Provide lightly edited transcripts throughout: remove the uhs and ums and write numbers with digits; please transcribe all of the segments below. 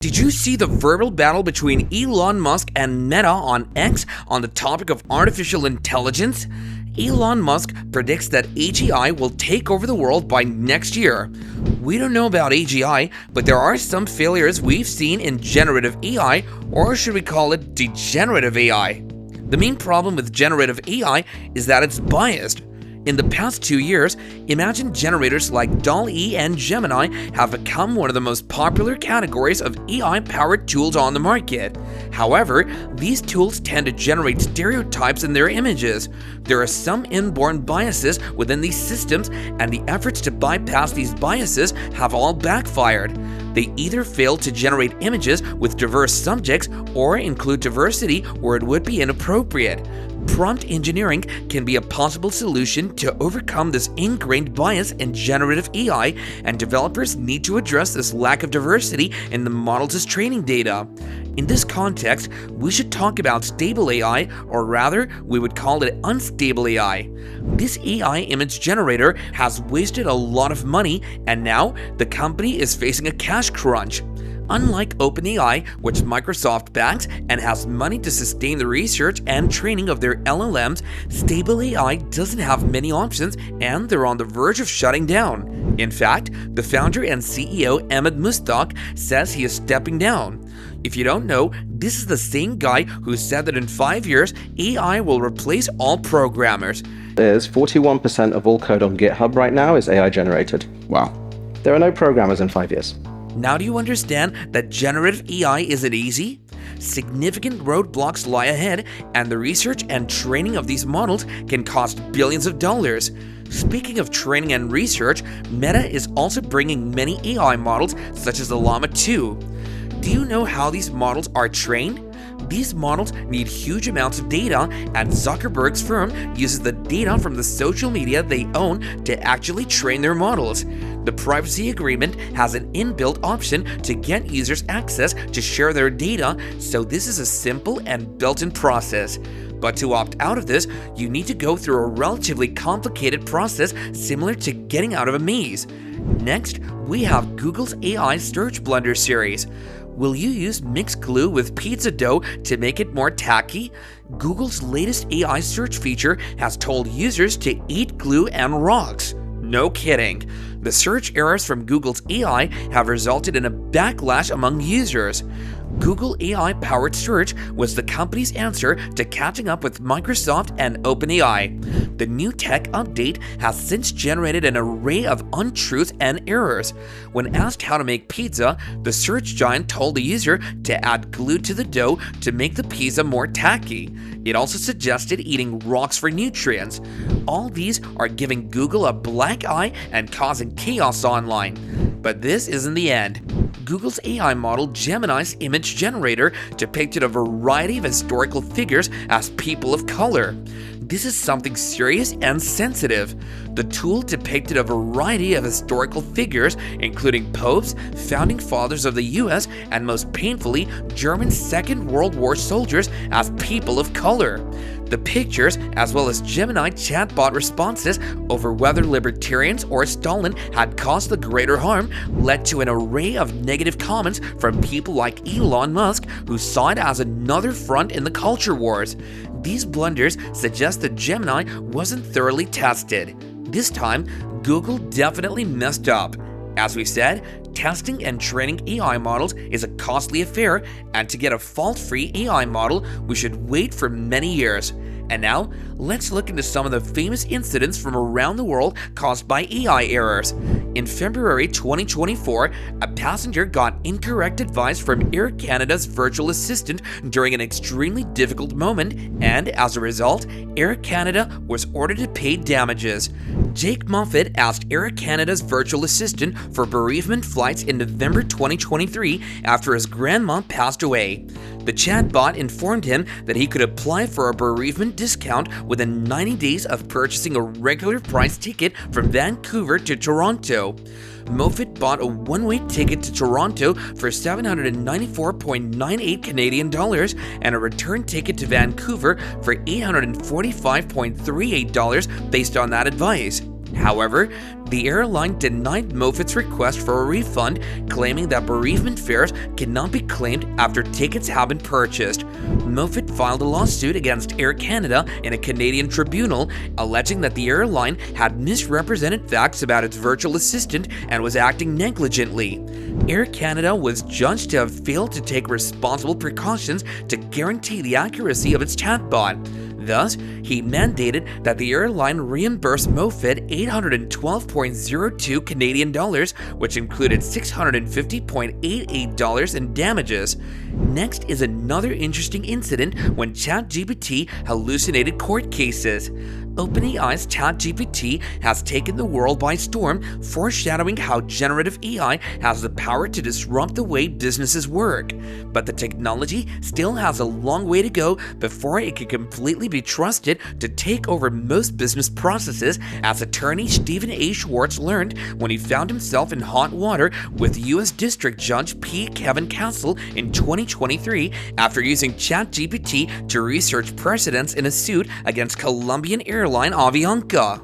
Did you see the verbal battle between Elon Musk and Meta on X on the topic of artificial intelligence? Elon Musk predicts that AGI will take over the world by next year. We don't know about AGI, but there are some failures we've seen in generative AI, or should we call it degenerative AI? The main problem with generative AI is that it's biased. In the past 2 years, imagine generators like DALL-E and Gemini have become one of the most popular categories of AI-powered tools on the market. However, these tools tend to generate stereotypes in their images. There are some inborn biases within these systems, and the efforts to bypass these biases have all backfired. They either fail to generate images with diverse subjects or include diversity where it would be inappropriate. Prompt engineering can be a possible solution to overcome this ingrained bias in generative AI, and developers need to address this lack of diversity in the model's training data. In this context, we should talk about stable AI, or rather, we would call it unstable AI. This AI image generator has wasted a lot of money, and now the company is facing a cash crunch. Unlike OpenAI, which Microsoft backs and has money to sustain the research and training of their LLMs, stable AI doesn't have many options, and they're on the verge of shutting down. In fact, the founder and CEO Ahmed Mustak says he is stepping down. If you don't know, this is the same guy who said that in 5 years, AI will replace all programmers. There's 41% of all code on GitHub right now is AI generated. Wow. There are no programmers in 5 years. Now do you understand that generative AI isn't easy? Significant roadblocks lie ahead, and the research and training of these models can cost billions of dollars. Speaking of training and research, Meta is also bringing many AI models such as the Llama 2. Do you know how these models are trained? These models need huge amounts of data, and Zuckerberg's firm uses the data from the social media they own to actually train their models. The privacy agreement has an inbuilt option to get users access to share their data, so this is a simple and built-in process. But to opt out of this, you need to go through a relatively complicated process similar to getting out of a maze. Next, we have Google's AI Search Blender series. Will you use mixed glue with pizza dough to make it more tacky? Google's latest AI search feature has told users to eat glue and rocks. No kidding. The search errors from Google's AI have resulted in a backlash among users. Google AI-powered search was the company's answer to catching up with Microsoft and OpenAI. The new tech update has since generated an array of untruths and errors. When asked how to make pizza, the search giant told the user to add glue to the dough to make the pizza more tacky. It also suggested eating rocks for nutrients. All these are giving Google a black eye and causing chaos online. But this isn't the end. Google's AI model Gemini's image generator depicted a variety of historical figures as people of color. This is something serious and sensitive. The tool depicted a variety of historical figures, including popes, founding fathers of the US, and most painfully, German Second World War soldiers as people of color. The pictures, as well as Gemini chatbot responses over whether libertarians or Stalin had caused the greater harm, led to an array of negative comments from people like Elon Musk, who saw it as another front in the culture wars. These blunders suggest that Gemini wasn't thoroughly tested. This time, Google definitely messed up. As we said, testing and training AI models is a costly affair, and to get a fault-free AI model, we should wait for many years. And now, let's look into some of the famous incidents from around the world caused by AI errors. In February 2024, a passenger got incorrect advice from Air Canada's virtual assistant during an extremely difficult moment, and as a result, Air Canada was ordered to pay damages. Jake Moffat asked Air Canada's virtual assistant for bereavement flights in November 2023 after his grandma passed away. The chatbot informed him that he could apply for a bereavement discount within 90 days of purchasing a regular price ticket from Vancouver to Toronto. Moffat bought a one-way ticket to Toronto for $794.98 Canadian dollars and a return ticket to Vancouver for $845.38 based on that advice. However, the airline denied Moffat's request for a refund, claiming that bereavement fares cannot be claimed after tickets have been purchased. Moffat filed a lawsuit against Air Canada in a Canadian tribunal, alleging that the airline had misrepresented facts about its virtual assistant and was acting negligently. Air Canada was judged to have failed to take responsible precautions to guarantee the accuracy of its chatbot. Thus, he mandated that the airline reimburse Moffat $812.02 Canadian dollars, which included $650.88 in damages. Next is another interesting incident when ChatGPT hallucinated court cases. OpenAI's ChatGPT has taken the world by storm, foreshadowing how generative AI has the power to disrupt the way businesses work. But the technology still has a long way to go before it can completely be trusted to take over most business processes, as attorney Stephen A. Schwartz learned when he found himself in hot water with U.S. District Judge P. Kevin Castle in 2023 after using ChatGPT to research precedents in a suit against Colombian airline Avianca.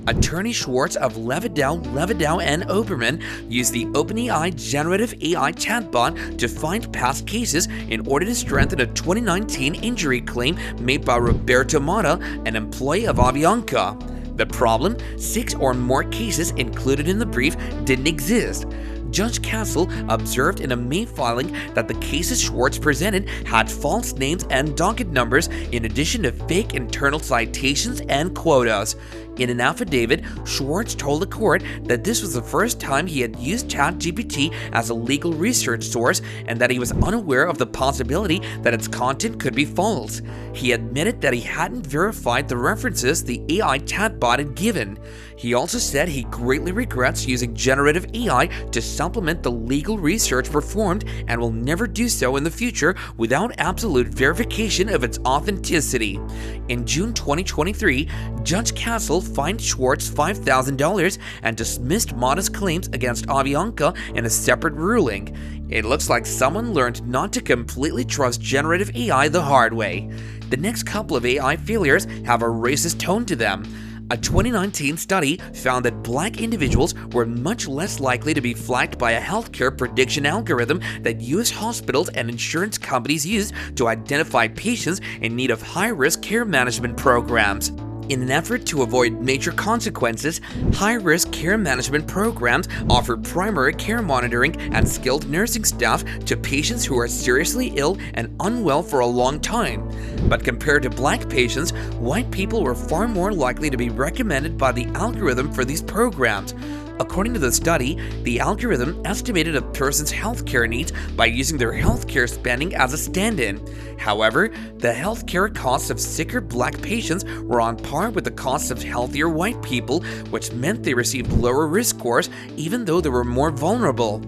Attorney Schwartz of Levidow, and Oberman used the OpenAI generative AI chatbot to find past cases in order to strengthen a 2019 injury claim made by Roberto Mata, an employee of Avianca. The problem? 6 or more cases included in the brief didn't exist. Judge Castle observed in a May filing that the cases Schwartz presented had false names and docket numbers, in addition to fake internal citations and quotas. In an affidavit, Schwartz told the court that this was the first time he had used ChatGPT as a legal research source and that he was unaware of the possibility that its content could be false. He admitted that he hadn't verified the references the AI chatbot had given. He also said he greatly regrets using generative AI to supplement the legal research performed and will never do so in the future without absolute verification of its authenticity. In June 2023, Judge Castle fined Schwartz $5,000 and dismissed Mata's claims against Avianca in a separate ruling. It looks like someone learned not to completely trust generative AI the hard way. The next couple of AI failures have a racist tone to them. A 2019 study found that Black individuals were much less likely to be flagged by a healthcare prediction algorithm that U.S. hospitals and insurance companies use to identify patients in need of high-risk care management programs. In an effort to avoid major consequences, high-risk care management programs offer primary care monitoring and skilled nursing staff to patients who are seriously ill and unwell for a long time. But compared to Black patients, white people were far more likely to be recommended by the algorithm for these programs. According to the study, the algorithm estimated a person's healthcare needs by using their healthcare spending as a stand-in. However, the healthcare costs of sicker Black patients were on par with the costs of healthier white people, which meant they received lower risk scores even though they were more vulnerable.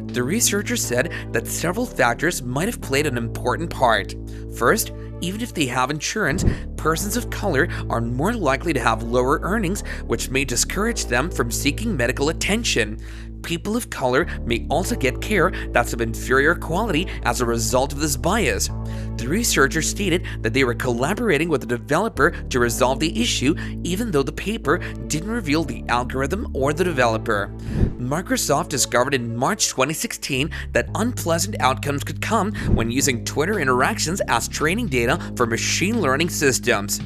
The researchers said that several factors might have played an important part. First, even if they have insurance, persons of color are more likely to have lower earnings, which may discourage them from seeking medical attention. People of color may also get care that's of inferior quality as a result of this bias. The researchers stated that they were collaborating with a developer to resolve the issue, even though the paper didn't reveal the algorithm or the developer. Microsoft discovered in March 2016 that unpleasant outcomes could come when using Twitter interactions as training data for machine learning systems.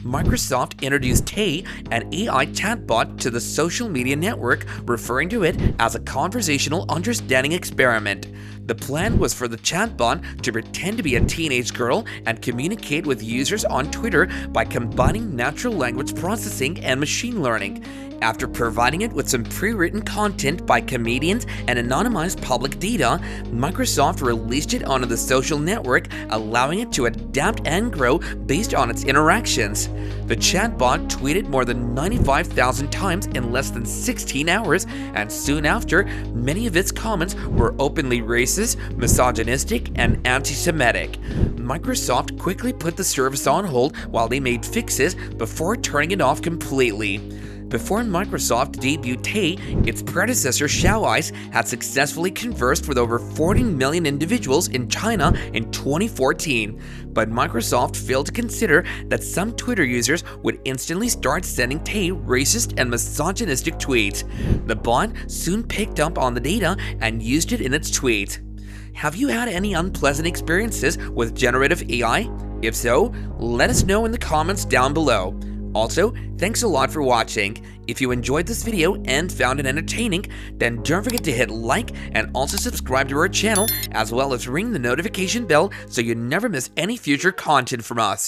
Microsoft introduced Tay, an AI chatbot, to the social media network, referring to it as a conversational understanding experiment. The plan was for the chatbot to pretend to be a teenage girl and communicate with users on Twitter by combining natural language processing and machine learning. After providing it with some pre-written content by comedians and anonymized public data, Microsoft released it onto the social network, allowing it to adapt and grow based on its interactions. The chatbot tweeted more than 95,000 times in less than 16 hours, and soon after, many of its comments were openly racist, misogynistic, and anti-Semitic. Microsoft quickly put the service on hold while they made fixes before turning it off completely. Before Microsoft debuted Tay, its predecessor Xiaoice had successfully conversed with over 40 million individuals in China in 2014. But Microsoft failed to consider that some Twitter users would instantly start sending Tay racist and misogynistic tweets. The bot soon picked up on the data and used it in its tweet. Have you had any unpleasant experiences with generative AI? If so, let us know in the comments down below. Also, thanks a lot for watching. If you enjoyed this video and found it entertaining, then don't forget to hit like and also subscribe to our channel, as well as ring the notification bell so you never miss any future content from us.